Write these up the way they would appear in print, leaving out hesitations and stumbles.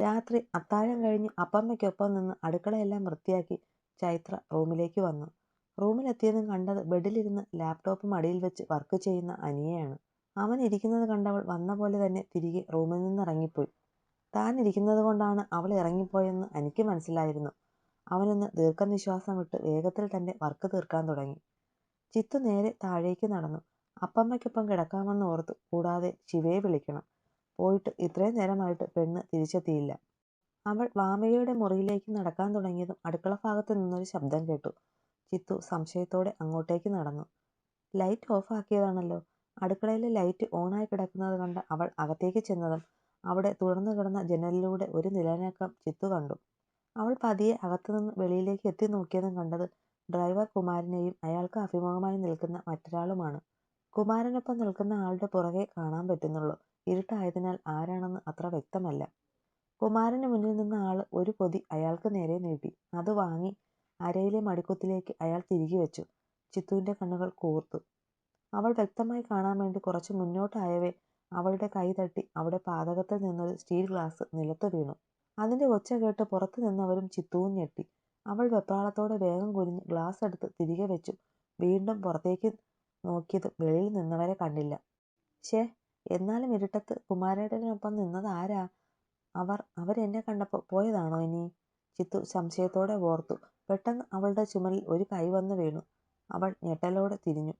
രാത്രി അത്താഴം കഴിഞ്ഞ് അപ്പമ്മയ്ക്കൊപ്പം നിന്ന് അടുക്കളയെല്ലാം വൃത്തിയാക്കി ചൈത്ര റൂമിലേക്ക് വന്നു. റൂമിലെത്തിയതും കണ്ടത് ബെഡിലിരുന്ന് ലാപ്ടോപ്പ് മടിയിൽ വെച്ച് വർക്ക് ചെയ്യുന്ന അനിയെയാണ്. അവൻ ഇരിക്കുന്നത് കണ്ടവൾ വന്ന പോലെ തന്നെ തിരികെ റൂമിൽ നിന്ന് ഇറങ്ങിപ്പോയി. താൻ ഇരിക്കുന്നത് കൊണ്ടാണ് അവൾ ഇറങ്ങിപ്പോയെന്ന് എനിക്ക് മനസ്സിലായിരുന്നു. അവനൊന്ന് ദീർഘനിശ്വാസം വിട്ട് വേഗത്തിൽ തന്നെ വർക്ക് തീർക്കാൻ തുടങ്ങി. ചിത്തു നേരെ താഴേക്ക് നടന്നു. അപ്പമ്മയ്ക്കൊപ്പം കിടക്കാമെന്ന് ഓർത്തു. കൂടാതെ ശിവയെ വിളിക്കണം. പോയിട്ട് ഇത്രയും നേരമായിട്ട് പെണ്ണ് തിരിച്ചെത്തിയില്ല. അവൾ വാമികയുടെ മുറിയിലേക്ക് നടക്കാൻ തുടങ്ങിയതും അടുക്കള ഭാഗത്ത് നിന്നൊരു ശബ്ദം കേട്ടു. ചിത്തു സംശയത്തോടെ അങ്ങോട്ടേക്ക് നടന്നു. ലൈറ്റ് ഓഫ് ആക്കിയതാണല്ലോ. അടുക്കളയിലെ ലൈറ്റ് ഓണായി കിടക്കുന്നത് കണ്ട അവൾ അകത്തേക്ക് ചെന്നതും അവിടെ തുറന്നു കിടന്ന ജനലിലൂടെ ഒരു നിലനക്കം ചിത്തു കണ്ടു. അവൾ പതിയെ അകത്തുനിന്ന് വെളിയിലേക്ക് എത്തി നോക്കിയതും കണ്ടത് ഡ്രൈവർ കുമാരനെയും അയാൾക്ക് അഭിമുഖമായി നിൽക്കുന്ന മറ്റൊരാളുമാണ്. കുമാരനൊപ്പം നിൽക്കുന്ന ആളുടെ പുറകെ കാണാൻ പറ്റുന്നുള്ളൂ. ഇരുട്ടായതിനാൽ ആരാണെന്ന് അത്ര വ്യക്തമല്ല. കുമാരന് മുന്നിൽ നിന്ന ആള് ഒരു പൊതി അയാൾക്ക് നേരെ നീട്ടി. അത് വാങ്ങി അരയിലെ മടിക്കുത്തിലേക്ക് അയാൾ തിരികെ വെച്ചു. ചിത്തുവിന്റെ കണ്ണുകൾ കൂർത്തു. അവൾ വ്യക്തമായി കാണാൻ വേണ്ടി കുറച്ച് മുന്നോട്ടായവേ അവളുടെ കൈ തട്ടി അവിടെ പാതകത്തിൽ നിന്നൊരു സ്റ്റീൽ ഗ്ലാസ് നിലത്ത് വീണു. അതിന്റെ ഒച്ച കേട്ട് പുറത്തു നിന്നവരും ചിത്തുവും ഞെട്ടി. അവൾ വെപ്രാളത്തോടെ വേഗം കുനിഞ്ഞ് ഗ്ലാസ് എടുത്ത് തിരികെ വെച്ചു. വീണ്ടും പുറത്തേക്ക് നോക്കിയത് വെളിയിൽ നിന്നവരെ കണ്ടില്ല. ഷേ, എന്നാലും ഇരുട്ടത്ത് കുമാരേട്ടനൊപ്പം നിന്നത് ആരാ? അവരെന്നെ കണ്ടപ്പോൾ പോയതാണോ ഇനി? ചിത്തു സംശയത്തോടെ ഓർത്തു. പെട്ടെന്ന് അവളുടെ ചുമലിൽ ഒരു കൈ വന്ന് വീണു. അവൾ ഞെട്ടലോടെ തിരിഞ്ഞു.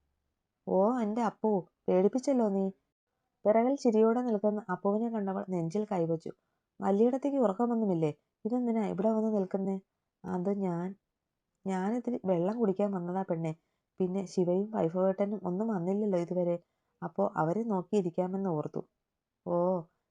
ഓ, എന്റെ അപ്പു, പേടിപ്പിച്ചല്ലോ നീ. പിറകിൽ ചിരിയോടെ നിൽക്കുന്ന അപ്പുവിനെ കണ്ടവൾ നെഞ്ചിൽ കൈവച്ചു. വലിയിടത്തേക്ക് ഉറക്കമൊന്നുമില്ലേ? ഇതെന്തിനാ ഇവിടെ വന്ന് നിൽക്കുന്നേ? അത് ഞാനിതിൽ വെള്ളം കുടിക്കാൻ വന്നതാ പെണ്ണെ. പിന്നെ ശിവയും വൈഭവേട്ടനും ഒന്നും വന്നില്ലല്ലോ ഇതുവരെ. അപ്പോ അവരെ നോക്കിയിരിക്കാമെന്ന് ഓർത്തു. ഓ,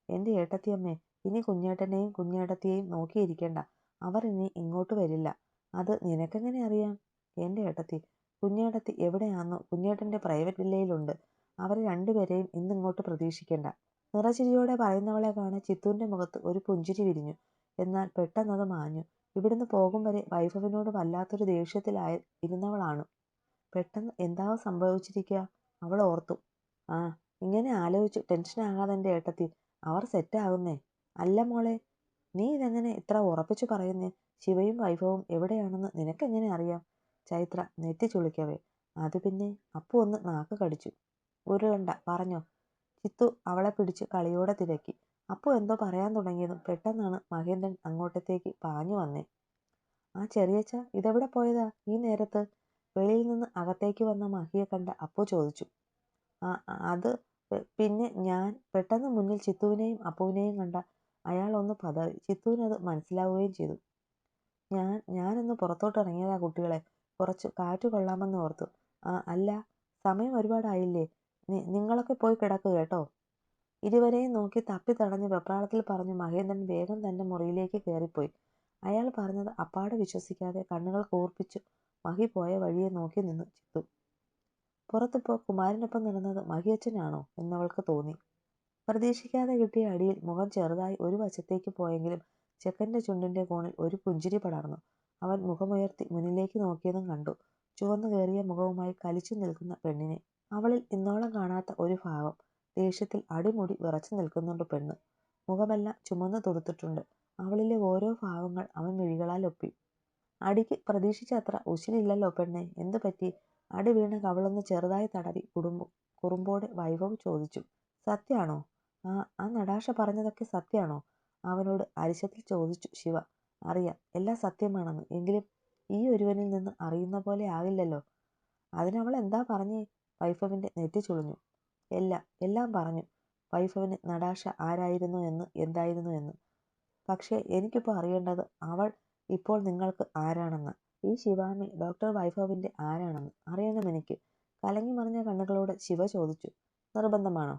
എന്റെ ഏട്ടത്തിയമ്മേ, ഇനി കുഞ്ഞേട്ടനെയും കുഞ്ഞേട്ടത്തിയെയും നോക്കിയിരിക്കണ്ട. അവർ ഇനി ഇങ്ങോട്ട് വരില്ല. അത് നിനക്കെങ്ങനെ അറിയാം? എന്റെ ഏട്ടത്തി, കുഞ്ഞേട്ടത്തി എവിടെയാണെന്നോ കുഞ്ഞേട്ടന്റെ പ്രൈവറ്റ് വില്ലയിലുണ്ട്. അവരെ രണ്ടുപേരെയും ഇന്നിങ്ങോട്ട് പ്രതീക്ഷിക്കണ്ട. നിറചിരിയോടെ പറയുന്നവളെ കാണെ ചിത്തുവിന്റെ മുഖത്ത് ഒരു പുഞ്ചിരി വിരിഞ്ഞു. എന്നാൽ പെട്ടെന്നത് മാഞ്ഞു. ഇവിടുന്ന് പോകും വരെ വൈഭവിനോട് വല്ലാത്തൊരു ദേഷ്യത്തിലായി ഇരുന്നവളാണ്. പെട്ടെന്ന് എന്താവും സംഭവിച്ചിരിക്കുക? അവൾ ഓർത്തു. ആ, ഇങ്ങനെ ആലോചിച്ച് ടെൻഷനാകാതെ എന്റെ ഏട്ടത്തി, അവർ സെറ്റാകുന്നേ. അല്ല മോളെ, നീ ഇതെങ്ങനെ ഇത്ര ഉറപ്പിച്ചു പറയുന്നേ? ശിവയും വൈഭവും എവിടെയാണെന്ന് നിനക്കെങ്ങനെ അറിയാം? ചൈത്ര നെറ്റി ചുളിക്കവേ. അത് പിന്നെ, അപ്പു ഒന്ന് നാക്ക് കടിച്ചു. ഉരുളണ്ട, പറഞ്ഞോ. ചിത്തു അവളെ പിടിച്ച് കളിയോടെ തിരക്കി. അപ്പു എന്തോ പറയാൻ തുടങ്ങിയതും പെട്ടെന്നാണ് മഹേന്ദ്രൻ അങ്ങോട്ടത്തേക്ക് പാഞ്ഞു വന്നേ. ആ ചെറിയച്ഛ ഇതെവിടെ പോയതാ ഈ നേരത്ത്? വെളിയിൽ നിന്ന് അകത്തേക്ക് വന്ന മഹിയെ കണ്ട അപ്പു ചോദിച്ചു. അത് പിന്നെ ഞാൻ പെട്ടെന്ന് മുന്നിൽ ചിത്തുവിനെയും അപ്പുവിനെയും കണ്ട അയാൾ ഒന്ന് പതറി. ചിത്തുവിനത് മനസ്സിലാവുകയും ചെയ്തു. ഞാനൊന്ന് പുറത്തോട്ട് ഇറങ്ങിയതാ കുട്ടികളെ, കുറച്ച് കാറ്റ് കൊള്ളാമെന്ന് ഓർത്തു. അല്ല, സമയം ഒരുപാടായില്ലേ? നിങ്ങളൊക്കെ പോയി കിടക്ക് കേട്ടോ. ഇരുവരെയും നോക്കി തപ്പി തടഞ്ഞ് വെപ്രാളത്തിൽ പറഞ്ഞു മഹേന്ദ്രൻ വേഗം തന്റെ മുറിയിലേക്ക് കയറിപ്പോയി. അയാൾ പറഞ്ഞത് അപ്പാടെ വിശ്വസിക്കാതെ കണ്ണുകൾ കൂർപ്പിച്ചു മഹി പോയ വഴിയെ നോക്കി നിന്നു ചിത്തു. പുറത്തിപ്പോ കുമാരനൊപ്പം നടന്നത് മഹിയച്ഛനാണോ എന്നവൾക്ക് തോന്നി. പ്രതീക്ഷിക്കാതെ കിട്ടിയ അടിയിൽ മുഖം ചെറുതായി ഒരു വശത്തേക്ക് പോയെങ്കിലും ചെക്കന്റെ ചുണ്ടിന്റെ കോണിൽ ഒരു പുഞ്ചിരി പടർന്നു. അവൻ മുഖമുയർത്തി മുന്നിലേക്ക് നോക്കിയതും കണ്ടു ചുവന്നു കയറിയ മുഖവുമായി കലിച്ചു നിൽക്കുന്ന പെണ്ണിനെ. അവളിൽ ഇന്നോളം കാണാത്ത ഒരു ഭാവം. ദേഷ്യത്തിൽ അടിമുടി വിറച്ചു നിൽക്കുന്നുണ്ട് പെണ്ണ്. മുഖമെല്ലാം ചുമന്നു തുടുത്തിട്ടുണ്ട്. അവളിലെ ഓരോ ഭാവങ്ങൾ അവൻ മിഴികളാൽ ഒപ്പി. അടിക്ക് പ്രതീക്ഷിച്ചത്ര ഉശിരില്ലല്ലോ പെണ്ണെ, എന്തു പറ്റി? അടി വീണ കവളൊന്ന് ചെറുതായി തടവി കുറുമ്പോടെ വൈഭവ് ചോദിച്ചു. സത്യാണോ? ആ നടാഷ പറഞ്ഞതൊക്കെ സത്യാണോ? അവനോട് അരിശത്തിൽ ചോദിച്ചു ശിവ. അറിയാം, എല്ലാം സത്യമാണെന്ന്. എങ്കിലും ഈ ഒരുവനിൽ നിന്ന് അറിയുന്ന പോലെ ആകില്ലല്ലോ. അതിനവൾ എന്താ പറഞ്ഞേ? വൈഭവിന്റെ നെറ്റി ചുളിഞ്ഞു. എല്ലാം പറഞ്ഞു. വൈഭവിന് നടാഷ ആരായിരുന്നു എന്ന്, എന്തായിരുന്നു എന്ന്. പക്ഷേ എനിക്കിപ്പോൾ അറിയേണ്ടത് അവൾ ഇപ്പോൾ നിങ്ങൾക്ക് ആരാണെന്ന്. ഈ ശിവാമി ഡോക്ടർ വൈഭവിന്റെ ആരാണെന്ന് അറിയണം എനിക്ക്. കലങ്ങി മറിഞ്ഞ കണ്ണുകളോട് ശിവ ചോദിച്ചു. നിർബന്ധമാണോ?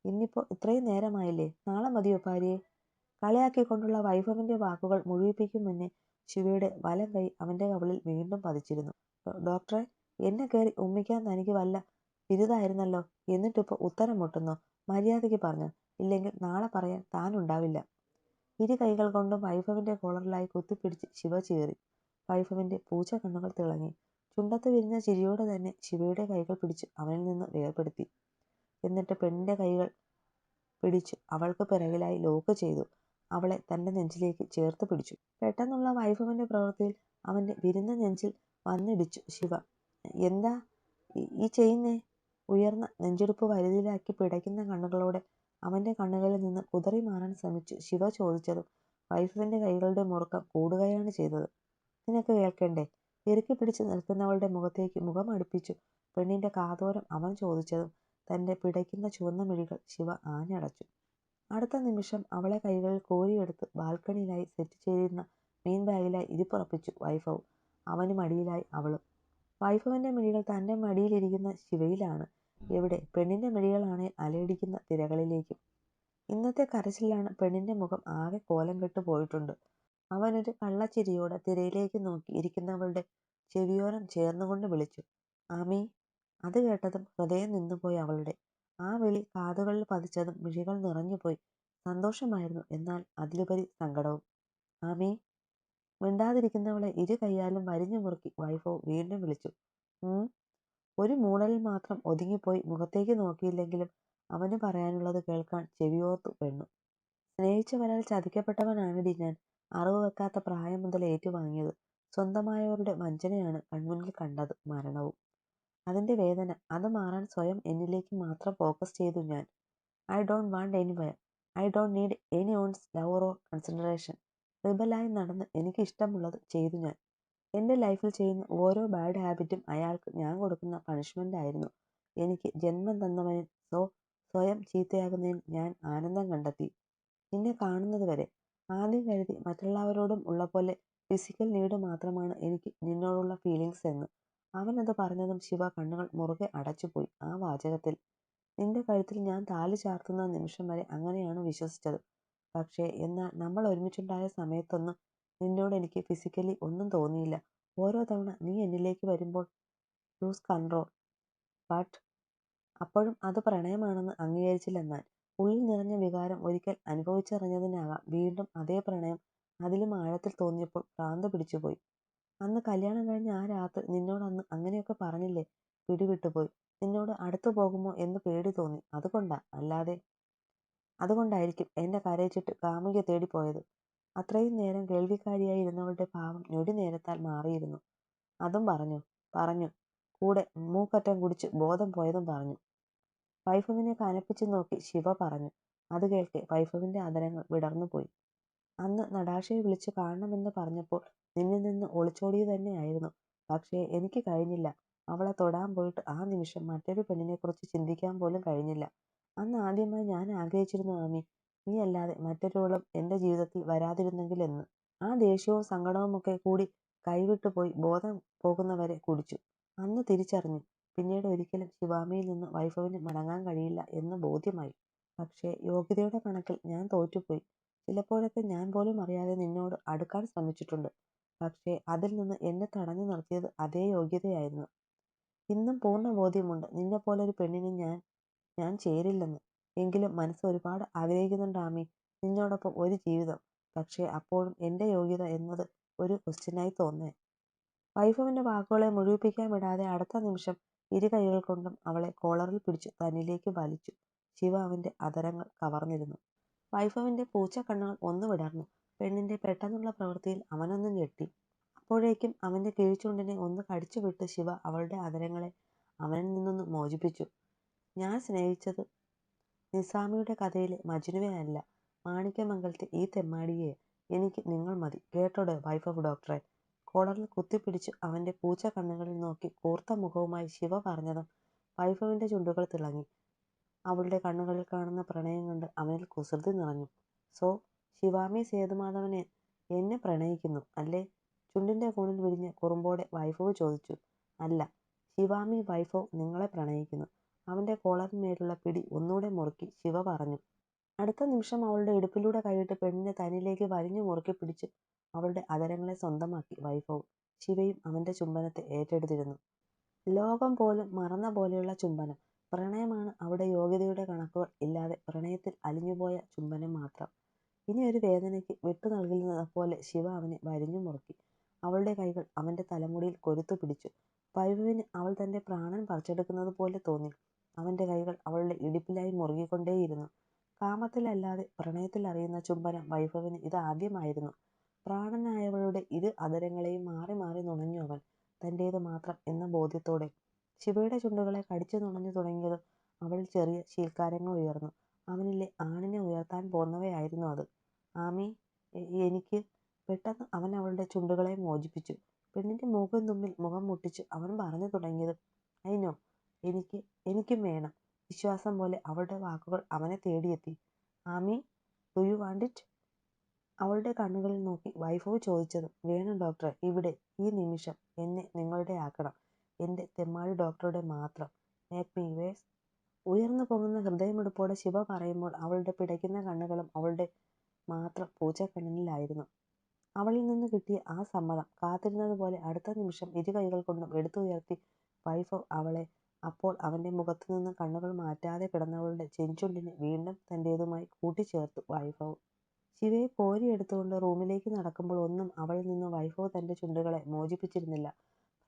ഇന്നിപ്പോ ഇത്രയും നേരമായില്ലേ, നാളെ മതിയോ ഭാര്യയെ? കളിയാക്കിക്കൊണ്ടുള്ള വൈഭവിന്റെ വാക്കുകൾ മുഴുവിപ്പിക്കും മുന്നേ ശിവയുടെ വലം കൈ അവന്റെ കവിളിൽ വീണ്ടും പതിച്ചിരുന്നു. ഡോക്ടറെ, എന്നെ കയറി ഉമ്മിക്കാൻ തനിക്ക് വല്ല ബിരുദായിരുന്നല്ലോ. എന്നിട്ടിപ്പോ ഉത്തരം മുട്ടുന്നോ? മര്യാദയ്ക്ക് പറഞ്ഞു, ഇല്ലെങ്കിൽ നാളെ പറയാൻ താനുണ്ടാവില്ല. ഇരു കൈകൾ കൊണ്ടും വൈഭവിന്റെ കോളറിലായി കുത്തിപ്പിടിച്ച് ശിവ ചീറി. വൈഭവിന്റെ പൂച്ച കണ്ണുകൾ തിളങ്ങി. ചുണ്ടത്ത് വിരിഞ്ഞ ചിരിയോടെ തന്നെ ശിവയുടെ കൈകൾ പിടിച്ച് അവനിൽ നിന്ന് വേർപെടുത്തി. എന്നിട്ട് പെണ്ണിന്റെ കൈകൾ പിടിച്ചു അവൾക്ക് പിറകിലായി ലോക്ക് ചെയ്തു. അവളെ തന്റെ നെഞ്ചിലേക്ക് ചേർത്ത് പിടിച്ചു. പെട്ടെന്നുള്ള വൈഭവന്റെ പ്രവൃത്തിയിൽ അവന്റെ വിരുന്ന നെഞ്ചിൽ വന്നിടിച്ചു ശിവ. എന്താ ഈ ചെയ്യുന്നേ? ഉയർന്ന നെഞ്ചെടുപ്പ് വരുതിയിലാക്കി പിടയ്ക്കുന്ന കണ്ണുകളോടെ അവന്റെ കണ്ണുകളിൽ നിന്ന് കുതറി മാറാൻ ശ്രമിച്ചു ശിവ ചോദിച്ചതും വൈഭവന്റെ കൈകളുടെ മുറുക്കം കൂടുകയാണ് ചെയ്തത്. നിനക്ക് കേൾക്കണ്ടേ? ഇറുക്കി പിടിച്ച് നിൽക്കുന്നവളുടെ മുഖത്തേക്ക് മുഖം അടുപ്പിച്ചു പെണ്ണിന്റെ കാതോരം അവൻ ചോദിച്ചതും തന്റെ പിടയ്ക്കുന്ന ചുവന്ന മിഴികൾ ശിവ ആഞ്ഞടച്ചു. അടുത്ത നിമിഷം അവളെ കൈകളിൽ കോരിയെടുത്ത് ബാൽക്കണിയിലായി സെറ്റ് ചെയ്തിരുന്ന മീൻ ബാഗിലായി ഇരിപ്പുറപ്പിച്ചു വൈഭവും. അവന് മടിയിലായി അവളും. വൈഭവന്റെ മിഴികൾ തന്റെ മടിയിലിരിക്കുന്ന ശിവയിലാണ്. എവിടെ? പെണ്ണിന്റെ മിഴികളാണേൽ അലയടിക്കുന്ന തിരകളിലേക്കും. ഇന്നത്തെ കരച്ചിലാണ് പെണ്ണിന്റെ മുഖം ആകെ കോലം കെട്ടു പോയിട്ടുണ്ട്. അവനൊരു കള്ളച്ചിരിയോടെ തിരയിലേക്ക് നോക്കി ഇരിക്കുന്നവളുടെ ചെവിയോരം ചേർന്നുകൊണ്ട് വിളിച്ചു, ആമി. അത് കേട്ടതും ഹൃദയം നിന്നുപോയി അവളുടെ. ആ വിളി കാതുകളിൽ പതിച്ചതും മിഴികൾ നിറഞ്ഞുപോയി. സന്തോഷമായിരുന്നു, എന്നാൽ അതിലുപരി സങ്കടവും. ആമി. മിണ്ടാതിരിക്കുന്നവളെ ഇരു കൈയാലും വരിഞ്ഞു മുറുക്കി വൈഭവ് വീണ്ടും വിളിച്ചു. ഒരു മൂളലിൽ മാത്രം ഒതുങ്ങിപ്പോയി മുഖത്തേക്ക് നോക്കിയില്ലെങ്കിലും അവന് പറയാനുള്ളത് കേൾക്കാൻ ചെവിയോർത്തു പെണ്ണു. സ്നേഹിച്ചവരാൽ ചതിക്കപ്പെട്ടവനാണിടി ഞാൻ. അറിവ് വെക്കാത്ത പ്രായം മുതൽ ഏറ്റുവാങ്ങിയത്. സ്വന്തമായവരുടെ വഞ്ചനയാണ് കൺമുന്നിൽ കണ്ടത്, മരണവും. അതിന്റെ വേദന, അത് മാറാൻ സ്വയം എന്നിലേക്ക് മാത്രം ഫോക്കസ് ചെയ്തു ഞാൻ. I don't want anywhere. I don't need anyone's love or consideration. റിബലായി നടന്ന് എനിക്ക് ഇഷ്ടമുള്ളത് ചെയ്തു ഞാൻ. എന്റെ ലൈഫിൽ ചെയ്യുന്ന ഓരോ ബാഡ് ഹാബിറ്റും അയാൾക്ക് ഞാൻ കൊടുക്കുന്ന പണിഷ്മെന്റ് ആയിരുന്നു. എനിക്ക് ജന്മം തന്നവനിൽ സ്വയം ചീത്തയാകുന്നതിൽ ഞാൻ ആനന്ദം കണ്ടെത്തി. നിന്നെ കാണുന്നത് വരെ. ആദ്യം കരുതി മറ്റുള്ളവരോടും ഉള്ള പോലെ ഫിസിക്കൽ നീഡ് മാത്രമാണ് എനിക്ക് നിന്നോടുള്ള ഫീലിങ്സ് എന്ന്. അവനത് പറഞ്ഞതും ശിവ കണ്ണുകൾ മുറുകെ അടച്ചുപോയി. ആ വാചകത്തിൽ നിന്റെ കഴുത്തിൽ ഞാൻ താലി ചാർത്തുന്ന നിമിഷം വരെ അങ്ങനെയാണ് വിശ്വസിച്ചത്. പക്ഷേ എന്നാൽ നമ്മൾ ഒരുമിച്ചുണ്ടായ സമയത്തൊന്നും നിന്നോട് എനിക്ക് ഫിസിക്കലി ഒന്നും തോന്നിയില്ല. ഓരോ തവണ നീ എന്നിലേക്ക് വരുമ്പോൾ ലൂസ് കൺട്രോൾ. ബട്ട് അപ്പോഴും അത് പ്രണയമാണെന്ന് അംഗീകരിച്ചില്ല ഞാൻ. ഉള്ളിൽ നിറഞ്ഞ വികാരം ഒരിക്കൽ അനുഭവിച്ചറിഞ്ഞതിനാകാം വീണ്ടും അതേ പ്രണയം അതിലും ആഴത്തിൽ തോന്നിയപ്പോൾ ഭ്രാന്ത് പിടിച്ചുപോയി. അന്ന് കല്യാണം കഴിഞ്ഞ ആ രാത്രി നിന്നോടന്ന് അങ്ങനെയൊക്കെ പറഞ്ഞില്ലേ? പിടിവിട്ടുപോയി. നിന്നോട് അടുത്തു പോകുമോ എന്ന് പേടി തോന്നി. അതുകൊണ്ടായിരിക്കും എന്റെ കരയിച്ചിട്ട് കാമുകിയെ തേടി പോയത്. അത്രയും നേരം കേൾവിക്കാരിയായി ഇരുന്നവളുടെ ഭാവം ഞൊടി നേരത്താൽ മാറിയിരുന്നു. അതും പറഞ്ഞു. കൂടെ മൂക്കറ്റം കുടിച്ച് ബോധം പോയതും പറഞ്ഞു. വൈഭവിനെ കനപ്പിച്ചു നോക്കി ശിവ പറഞ്ഞു. അത് കേൾക്കെ വൈഭവിന്റെ അധരങ്ങൾ വിടർന്നുപോയി. അന്ന് നടാഷയെ വിളിച്ചു കാണണമെന്ന് പറഞ്ഞപ്പോൾ നിന്നിൽ നിന്ന് ഒളിച്ചോടിയത് തന്നെയായിരുന്നു. പക്ഷേ എനിക്ക് കഴിഞ്ഞില്ല. അവളെ തൊടാൻ പോയിട്ട് ആ നിമിഷം മറ്റൊരു പെണ്ണിനെക്കുറിച്ച് ചിന്തിക്കാൻ പോലും കഴിഞ്ഞില്ല. അന്ന് ആദ്യമായി ഞാൻ ആഗ്രഹിച്ചിരുന്നു ആമി, നീയല്ലാതെ മറ്റൊരാളും എന്റെ ജീവിതത്തിൽ വരാതിരുന്നെങ്കിൽ എന്ന്. ആ ദേഷ്യവും സങ്കടവുമൊക്കെ കൂടി കൈവിട്ടുപോയി ബോധം പോകുന്നവരെ കുടിച്ചു. അന്ന് തിരിച്ചറിഞ്ഞു. പിന്നീട് ഒരിക്കലും ശിവാമിയിൽ നിന്ന് വൈഭവിന് മടങ്ങാൻ കഴിയില്ല എന്ന് ബോധ്യമായി. പക്ഷേ യോഗ്യതയുടെ കണക്കിൽ ഞാൻ തോറ്റുപോയി. ചിലപ്പോഴൊക്കെ ഞാൻ പോലും അറിയാതെ നിന്നോട് അടുക്കാൻ ശ്രമിച്ചിട്ടുണ്ട്. പക്ഷേ അതിൽ നിന്ന് എന്നെ തടഞ്ഞു നിർത്തിയത് അതേ യോഗ്യതയായിരുന്നു. ഇന്നും പൂർണ്ണ ബോധ്യമുണ്ട് നിന്നെപ്പോലൊരു പെണ്ണിന് ഞാൻ ചേരില്ലെന്ന്. എങ്കിലും മനസ്സ് ഒരുപാട് ആഗ്രഹിക്കുന്നുണ്ട് ആമി, നിന്നോടൊപ്പം ഒരു ജീവിതം. പക്ഷേ അപ്പോഴും എന്റെ യോഗ്യത എന്നത് ഒരു ക്വസ്റ്റ്യനായി തോന്നേ. വൈഭവന്റെ വാക്കുകളെ മുഴുവിപ്പിക്കാൻ വിടാതെ അടുത്ത നിമിഷം ഇരു കൈകൾ കൊണ്ടും അവളെ കോളറിൽ പിടിച്ചു തന്നിലേക്ക് വലിച്ചു. ശിവ അവന്റെ അധരങ്ങൾ കവർന്നിരുന്നു. വൈഭവിന്റെ പൂച്ചക്കണ്ണുകൾ ഒന്ന് വിടർന്നു. പെണ്ണിന്റെ പെട്ടെന്നുള്ള പ്രവൃത്തിയിൽ അവനൊന്ന് ഞെട്ടി. അപ്പോഴേക്കും അവന്റെ കിഴിച്ചുണ്ടിനെ ഒന്ന് കടിച്ചുവിട്ട് ശിവ അവളുടെ അധരങ്ങളെ അവനിൽ നിന്നൊന്ന് മോചിപ്പിച്ചു. ഞാൻ സ്നേഹിച്ചത് നിസാമിയുടെ കഥയിലെ മജ്നുവെ അല്ല, മാണിക്യമംഗലത്തെ ഈ തെമ്മാടിയെ. എനിക്ക് നിങ്ങൾ മതി. കേട്ടോടെ വൈഭവ് ഡോക്ടറെ. കോളറിൽ കുത്തിപ്പിടിച്ചു അവന്റെ പൂച്ച കണ്ണുകളിൽ നോക്കി കൂർത്ത മുഖവുമായി ശിവ പറഞ്ഞതും വൈഭവിന്റെ ചുണ്ടുകൾ തിളങ്ങി. അവളുടെ കണ്ണുകളിൽ കാണുന്ന പ്രണയം കണ്ട് അവനിൽ കുസൃതി നിറഞ്ഞു. സോ ശിവാമി സേതുമാധവനെ എന്നെ പ്രണയിക്കുന്നു അല്ലേ? ചുണ്ടിന്റെ കോണിൽ വിരിഞ്ഞ കുറുമ്പോടെ വൈഭവ് ചോദിച്ചു. അല്ല, ശിവാമി വൈഭവ് നിങ്ങളെ പ്രണയിക്കുന്നു. അവന്റെ കോളറിന്മേലുള്ള പിടി ഒന്നുകൂടെ മുറുക്കി ശിവ പറഞ്ഞു. അടുത്ത നിമിഷം അവളുടെ ഇടുപ്പിലൂടെ കൈയിട്ട് പെണ്ണിനെ തന്നിലേക്ക് വലിഞ്ഞു മുറുക്കി പിടിച്ച് അവളുടെ അധരങ്ങളെ സ്വന്തമാക്കി വൈഭവ്. ശിവയും അവന്റെ ചുംബനത്തെ ഏറ്റെടുത്തിരുന്നു. ലോകം പോലും മറന്ന പോലെയുള്ള ചുംബനം. പ്രണയമാണ് അവിടെ യോഗ്യതയുടെ കണക്കുകൾ ഇല്ലാതെ പ്രണയത്തിൽ അലിഞ്ഞുപോയ ചുംബനം മാത്രം. ഇനി ഒരു വേദനയ്ക്ക് വിട്ടു നൽകില്ലെന്നപോലെ ശിവ അവനെ വരിഞ്ഞു മുറുക്കി. അവളുടെ കൈകൾ അവന്റെ തലമുടിയിൽ കൊരുത്തു പിടിച്ചു. വൈഭവിന് അവൾ തന്റെ പ്രാണൻ പറിച്ചെടുക്കുന്നത് പോലെ തോന്നി. അവന്റെ കൈകൾ അവളുടെ ഇടുപ്പിലായി മുറുകിക്കൊണ്ടേയിരുന്നു. കാമത്തിലല്ലാതെ പ്രണയത്തിൽ അറിയുന്ന ചുംബനം വൈഭവിന് ഇത് ആദ്യമായിരുന്നു. പ്രാണനായവളുടെ ഇരു അധരങ്ങളെയും മാറി മാറി നുണഞ്ഞു അവൻ, തൻ്റേത് മാത്രം എന്ന ബോധ്യത്തോടെ. ശിവയുടെ ചുണ്ടുകളെ കടിച്ചു നുണഞ്ഞു തുടങ്ങിയതും അവളിൽ ചെറിയ ശീൽക്കാരങ്ങൾ ഉയർന്നു. അവനിലെ ആണിനെ ഉയർത്താൻ പോന്നവയായിരുന്നു അത്. ആമി, എനിക്ക്. പെട്ടെന്ന് അവൻ അവളുടെ ചുണ്ടുകളെ മോചിപ്പിച്ചു. പെണ്ണിന്റെ മൂക്കിൻ തുമ്പിൽ മുഖം മുട്ടിച്ചു അവൻ പറഞ്ഞു തുടങ്ങിയതും, ഐ നോ, എനിക്കും വേണം. വിശ്വാസം പോലെ അവളുടെ വാക്കുകൾ അവനെ തേടിയെത്തി. Ami, do you want it? അവളുടെ കണ്ണുകളിൽ നോക്കി വൈഭവ് ചോദിച്ചതും, വേണം ഡോക്ടറെ, ഇവിടെ, ഈ നിമിഷം എന്നെ നിങ്ങളുടെ ആക്കണം. എൻ്റെ തെമ്മാടി ഡോക്ടറുടെ മാത്രം. Make me worse. ഉയർന്നു പൊങ്ങുന്ന ഹൃദയമിടിപ്പോടെ ശിവ പറയുമ്പോൾ അവളുടെ പിടയ്ക്കുന്ന കണ്ണുകളും അവളുടെ മാത്രം പൂച്ചക്കണ്ണനിലായിരുന്നു. അവളിൽ നിന്ന് കിട്ടിയ ആ സമ്മതം കാത്തിരുന്നതുപോലെ അടുത്ത നിമിഷം ഇരു കൈകൾ കൊണ്ടും എടുത്തുയർത്തി വൈഭവ് അവളെ. അപ്പോൾ അവൻ്റെ മുഖത്തു നിന്ന് കണ്ണുകൾ മാറ്റാതെ കിടന്നവളുടെ ചെഞ്ചുണ്ടിനെ വീണ്ടും തൻ്റേതുമായി കൂട്ടിച്ചേർത്തു വൈഭവ്. ശിവയെ കോരിയെടുത്തുകൊണ്ട് റൂമിലേക്ക് നടക്കുമ്പോൾ ഒന്നും അവളിൽ നിന്ന് വൈഭവ് തൻ്റെ ചുണ്ടുകളെ മോചിപ്പിച്ചിരുന്നില്ല.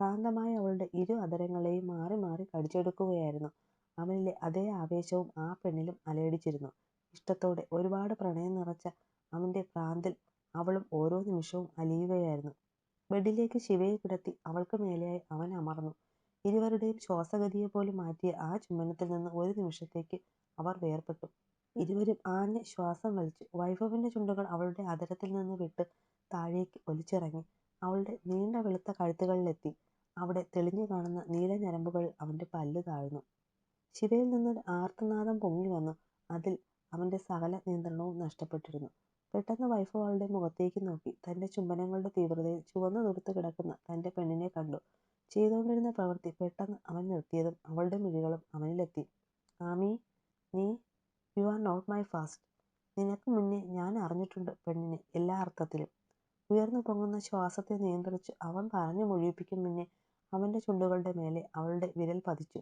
ഭ്രാന്തമായ അവളുടെ ഇരു അധരങ്ങളെയും മാറി മാറി കടിച്ചെടുക്കുകയായിരുന്നു. അവനിലെ അതേ ആവേശവും ആ പെണ്ണിലും അലയടിച്ചിരുന്നു. ഇഷ്ടത്തോടെ, ഒരുപാട് പ്രണയം നിറച്ച അവൻ്റെ ഭ്രാന്തിൽ അവളും ഓരോ നിമിഷവും അലിയുകയായിരുന്നു. ബെഡിലേക്ക് ശിവയെ കിടത്തി അവൾക്ക് മേലെയായി അവൻ അമർന്നു. ഇരുവരുടെയും ശ്വാസഗതിയെപ്പോലും മാറ്റിയ ആ ചുംബനത്തിൽ നിന്ന് ഒരു നിമിഷത്തേക്ക് അവർ വേർപെട്ടു. ഇരുവരും ആഞ്ഞ് ശ്വാസം വലിച്ചു. വൈഭവിന്റെ ചുണ്ടുകൾ അവളുടെ അധരത്തിൽ നിന്ന് വിട്ട് താഴേക്ക് ഒലിച്ചിറങ്ങി അവളുടെ നീണ്ട വെളുത്ത കഴുത്തുകളിലെത്തി. അവിടെ തെളിഞ്ഞു കാണുന്ന നീല ഞരമ്പുകളിൽ അവന്റെ പല്ല് താഴ്ന്നു. ശിവയിൽ നിന്നൊരു ആർത്തനാദം പൊങ്ങി വന്നു. അതിൽ അവന്റെ സകല നിയന്ത്രണവും നഷ്ടപ്പെട്ടിരുന്നു. പെട്ടെന്ന് വൈഭവ് അവളുടെ മുഖത്തേക്ക് നോക്കി. തന്റെ ചുംബനങ്ങളുടെ തീവ്രതയിൽ ചുവന്നു തുടുത്ത് കിടക്കുന്ന തന്റെ പെണ്ണിനെ കണ്ടു. ചെയ്തുകൊണ്ടിരുന്ന പ്രവൃത്തി പെട്ടെന്ന് അവൻ നിർത്തിയതും അവളുടെ മിഴികളും അവനിലെത്തി. ആമി, നീ you are not my first. നിനക്ക് മുന്നേ ഞാൻ അറിഞ്ഞിട്ടുണ്ട് പെണ്ണിനെ, എല്ലാ അർത്ഥത്തിലും. ഉയർന്നു പൊങ്ങുന്ന ശ്വാസത്തെ നിയന്ത്രിച്ച് അവൻ പറഞ്ഞു മുഴുവിപ്പിക്കും മുന്നേ അവന്റെ ചുണ്ടുകളുടെ മേലെ അവളുടെ വിരൽ പതിച്ചു.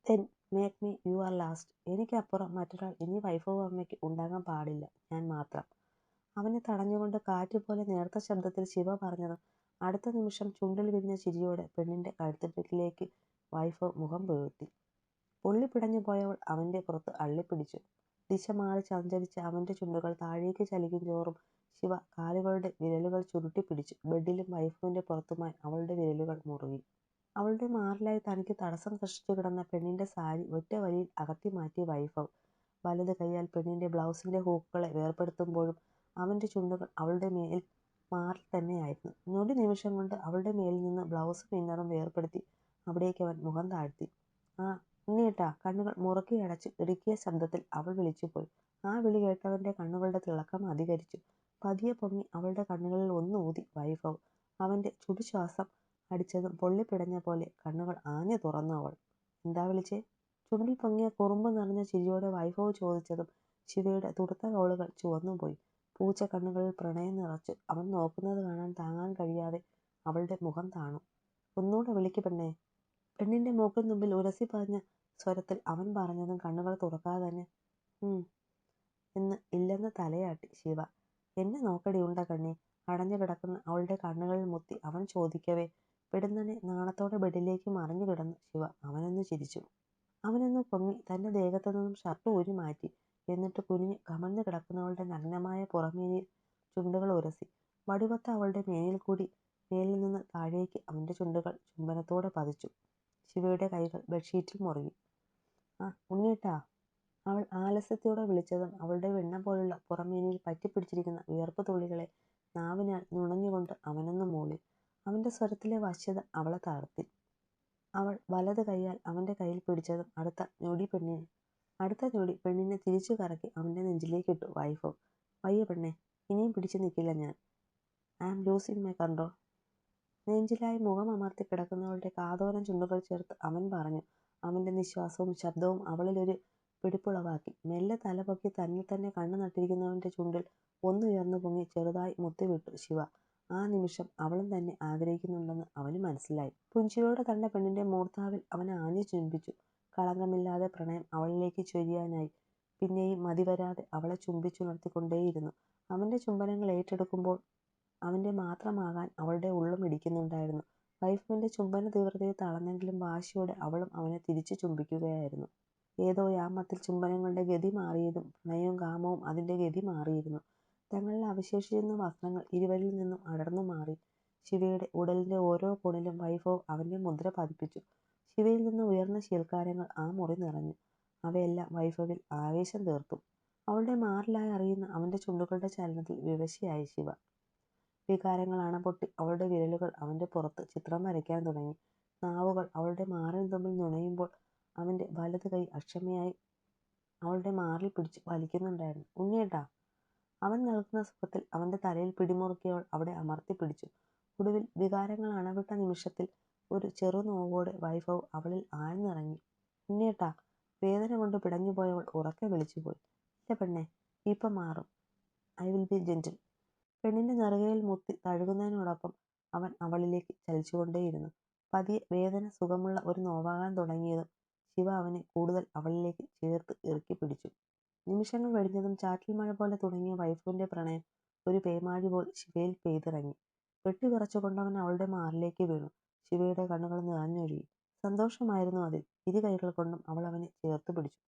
Then make me your last. എനിക്കപ്പുറം മറ്റൊരാൾ ഇനി വൈഭവ് അമ്മയ്ക്ക് ഉണ്ടാകാൻ പാടില്ല, ഞാൻ മാത്രം. അവനെ തടഞ്ഞുകൊണ്ട് കാറ്റുപോലെ നേർത്ത ശബ്ദത്തിൽ ശിവ പറഞ്ഞതും അടുത്ത നിമിഷം ചുണ്ടിൽ വിരിഞ്ഞ ചിരിയോടെ പെണ്ണിന്റെ കഴുത്തിലേക്ക് വൈഭവ് മുഖം വീഴ്ത്തി. പൊള്ളിപ്പിടഞ്ഞു പോയവൾ അവന്റെ പുറത്ത് അള്ളിപ്പിടിച്ചു. ദിശ മാറി സഞ്ചരിച്ച അവന്റെ ചുണ്ടുകൾ താഴേക്ക് ചലിക്കും തോറും ശിവ കാലുകളുടെ വിരലുകൾ ചുരുട്ടിപ്പിടിച്ചു. ബെഡിലും വൈഭവിന്റെ പുറത്തുമായി അവളുടെ വിരലുകൾ മുറുകി. അവളുടെ മാറിലായി തനിക്ക് തടസ്സം സൃഷ്ടിച്ചു കിടന്ന പെണ്ണിന്റെ സാരി ഒറ്റ വലിയിൽ അകത്തി മാറ്റി വൈഭവ്. വലത് കൈയാൽ പെണ്ണിന്റെ ബ്ലൗസിന്റെ ഹൂക്കുകളെ വേർപെടുത്തുമ്പോഴും അവന്റെ ചുണ്ടുകൾ അവളുടെ മാറിൽ തന്നെയായിരുന്നു. ഞൊടി നിമിഷം കൊണ്ട് അവളുടെ മേലിൽ നിന്ന് ബ്ലൗസും ഇന്നറും വേർപെടുത്തി അവിടേക്ക് അവൻ മുഖം താഴ്ത്തി. ആ ഉണ്ണിയേട്ടാ. കണ്ണുകൾ മുറുക്കി അടച്ച് ഇടുക്കിയ ശബ്ദത്തിൽ അവൾ വിളിച്ചുപോയി. ആ വിളി കേട്ടവന്റെ കണ്ണുകളുടെ തിളക്കം അധികരിച്ചു. പതിയെ പൊങ്ങി അവളുടെ കണ്ണുകളിൽ ഒന്ന് ഊതി വൈഭവ്. അവന്റെ ചുടുശ്വാസം അടിച്ചതും പൊള്ളിപ്പിടഞ്ഞ പോലെ കണ്ണുകൾ ആഞ്ഞു തുറന്നു അവൾ. എന്താ വിളിച്ചേ? ചുണ്ടിൽ പൊങ്ങിയ കുറുമ്പ് നിറഞ്ഞ ചിരിയോടെ വൈഭവ് ചോദിച്ചതും ശിവയുടെ തുടുത്ത കവിളുകൾ ചുവന്നുപോയി. പൂച്ച കണ്ണുകളിൽ പ്രണയം നിറച്ചു. അവൻ നോക്കുന്നത് കാണാൻ താങ്ങാൻ കഴിയാതെ അവളുടെ മുഖം താണു. ഒന്നൂടെ വിളിക്ക് പെണ്ണേ. പെണ്ണിന്റെ മൂക്കിൻ തുമ്പിൽ ഉരസി പതിഞ്ഞ സ്വരത്തിൽ അവൻ പറഞ്ഞതും കണ്ണുകൾ തുറക്കാതെ തന്നെ എന്ന് ഇല്ലെന്ന് തലയാട്ടി ശിവ. എന്നെ നോക്കടി ഉണ്ട കണ്ണി. അടഞ്ഞു കിടക്കുന്ന അവളുടെ കണ്ണുകളിൽ മുത്തി അവൻ ചോദിക്കവേ പെടുന്നനെ നാണത്തോടെ ബെഡിലേക്ക് മറിഞ്ഞു കിടന്നു ശിവ അവനൊന്ന് ചിരിച്ചു. അവനൊന്ന് പൊങ്ങി തന്റെ ദേഹത്തു നിന്നും ഷർട്ട് ഊരി മാറ്റി. എന്നിട്ട് കുനിഞ്ഞ് കമഴ്ന്നു കിടക്കുന്നവളുടെ നഗ്നമായ പുറമേനിയിൽ ചുണ്ടുകൾ ഉരസി. വടിവത്ത അവളുടെ മേനിൽ കൂടി മേലിൽ നിന്ന് താഴേക്ക് അവന്റെ ചുണ്ടുകൾ ചുംബനത്തോടെ പതിച്ചു. ശിവയുടെ കൈകൾ ബെഡ്ഷീറ്റിൽ മുറുകി. ആ ഉണ്ണിയേട്ടാ. അവൾ ആലസ്യത്തോടെ വിളിച്ചതും അവളുടെ വെണ്ണ പോലുള്ള പുറമേനിയിൽ പറ്റിപ്പിടിച്ചിരിക്കുന്ന വിയർപ്പ് തുള്ളികളെ നാവിനാൽ നുണഞ്ഞുകൊണ്ട് അവനൊന്ന് മൂളി. അവന്റെ സ്വരത്തിലെ വശ്യത അവളെ തളർത്തി. അവൾ വലത് കൈയാൽ അവന്റെ കയ്യിൽ പിടിച്ചതും അടുത്ത ഞൊടി പെണ്ണിനെ തിരിച്ചു കറക്കി അവന്റെ നെഞ്ചിലേക്കിട്ടു വൈഭവ്. വയ്യ പെണ്ണെ, ഇനിയും പിടിച്ചു നിൽക്കില്ല ഞാൻ. I am losing my control. നെഞ്ചിലായി മുഖം അമർത്തി കിടക്കുന്നവളുടെ കാതോരം ചുണ്ടുകൾ ചേർത്ത് അവൻ പറഞ്ഞു. അവന്റെ നിശ്വാസവും ശബ്ദവും അവളിലൊരു പിടിപ്പുളവാക്കി. മെല്ലെ തലപൊക്കി തന്നിൽ തന്നെ കണ്ണു നട്ടിരിക്കുന്നവന്റെ ചുണ്ടിൽ ഒന്നുയർന്നു പൊങ്ങി ചെറുതായി മുത്തിവിട്ടു ശിവ. ആ നിമിഷം അവളും തന്നെ ആഗ്രഹിക്കുന്നുണ്ടെന്ന് അവന് മനസ്സിലായി. പുഞ്ചിരിയോടെ തന്റെ പെണ്ണിന്റെ മൂർധാവിൽ അവൻ ആഞ്ഞു ചുംബിച്ചു. കളങ്കമില്ലാതെ പ്രണയം അവളിലേക്ക് ചൊരിയാനായി. പിന്നെയും മതിവരാതെ അവളെ ചുംബിച്ചുണർത്തിക്കൊണ്ടേയിരുന്നു. അവന്റെ ചുംബനങ്ങൾ ഏറ്റെടുക്കുമ്പോൾ അവന്റെ മാത്രമാകാൻ അവളുടെ ഉള്ളും ഇടിക്കുന്നുണ്ടായിരുന്നു. വൈഫിന്റെ ചുംബന തീവ്രതയെ തളർന്നെങ്കിലും വാശിയോടെ അവളും അവനെ തിരിച്ചു ചുംബിക്കുകയായിരുന്നു. ഏതോ യാമത്തിൽ ചുംബനങ്ങളുടെ ഗതി മാറിയതും പ്രണയവും കാമവും അതിന്റെ ഗതി മാറിയിരുന്നു. തങ്ങളിൽ അവശേഷിച്ചിരുന്ന വസ്ത്രങ്ങൾ ഇരുവരിൽ നിന്നും അടർന്നു മാറി. ശിവയുടെ ഉടലിന്റെ ഓരോ കോണിലും വൈഭവ് അവന്റെ മുദ്ര പതിപ്പിച്ചു. ശിവയിൽ നിന്ന് ഉയർന്ന ശീൽക്കാരങ്ങൾ ആ മുറി നിറഞ്ഞു. അവയെല്ലാം വൈഭവിൽ ആവേശം തീർത്തു. അവളുടെ മാറിലായി അറിയുന്ന അവന്റെ ചുണ്ടുകളുടെ ചലനത്തിൽ വിവശയായി ശിവ. വികാരങ്ങൾ അണപൊട്ടി അവളുടെ വിരലുകൾ അവന്റെ പുറത്ത് ചിത്രം വരയ്ക്കാൻ തുടങ്ങി. നാവുകൾ അവളുടെ മാറിൻ തുമ്പിൽ നുണയുമ്പോൾ അവന്റെ വലത് കൈ അക്ഷമയായി അവളുടെ മാറിൽ പിടിച്ച് വലിക്കുന്നുണ്ടായിരുന്നു. ഉണ്ണിയേട്ടാ! അവൻ നൽകുന്ന സുഖത്തിൽ അവന്റെ തലയിൽ പിടിമുറുക്കിയവൾ അവിടെ അമർത്തി പിടിച്ചു. ഒടുവിൽ വികാരങ്ങൾ അണവിട്ട നിമിഷത്തിൽ ഒരു ചെറുനോവോടെ വൈഭവ് അവളിൽ ആഴ്ന്നിറങ്ങി. ഉണ്ണിയേട്ടാ! വേദന കൊണ്ട് പിടഞ്ഞുപോയവൾ ഉറക്കെ വിളിച്ചുപോയി. ഇല്ല പെണ്ണെ, ഇപ്പം മാറും. I will be gentle. പെണ്ണിന്റെ നെറുകയിൽ മുത്തി തഴുകുന്നതിനോടൊപ്പം അവൻ അവളിലേക്ക് ചലിച്ചുകൊണ്ടേയിരുന്നു. പതിയെ വേദന സുഖമുള്ള ഒരു നോവാകാൻ തുടങ്ങിയതും ശിവ അവനെ കൂടുതൽ അവളിലേക്ക് ചേർത്ത് ഇറുക്കി പിടിച്ചു. നിമിഷങ്ങൾ വെടിഞ്ഞതും ചാറ്റൽ മഴ പോലെ തുടങ്ങിയ വൈഭവിന്റെ പ്രണയം ഒരു പേമാരി പോൽ ശിവയിൽ പെയ്തിറങ്ങി. വെട്ടിവിറച്ചുകൊണ്ടവൻ അവളുടെ മാറിലേക്ക് വീണു. ശിവയുടെ കണ്ണുകൾ നിറഞ്ഞൊഴുകി. സന്തോഷമായിരുന്നു അതിൽ. ഇരു കൈകൾ കൊണ്ടും അവൾ അവനെ ചേർത്ത് പിടിച്ചു.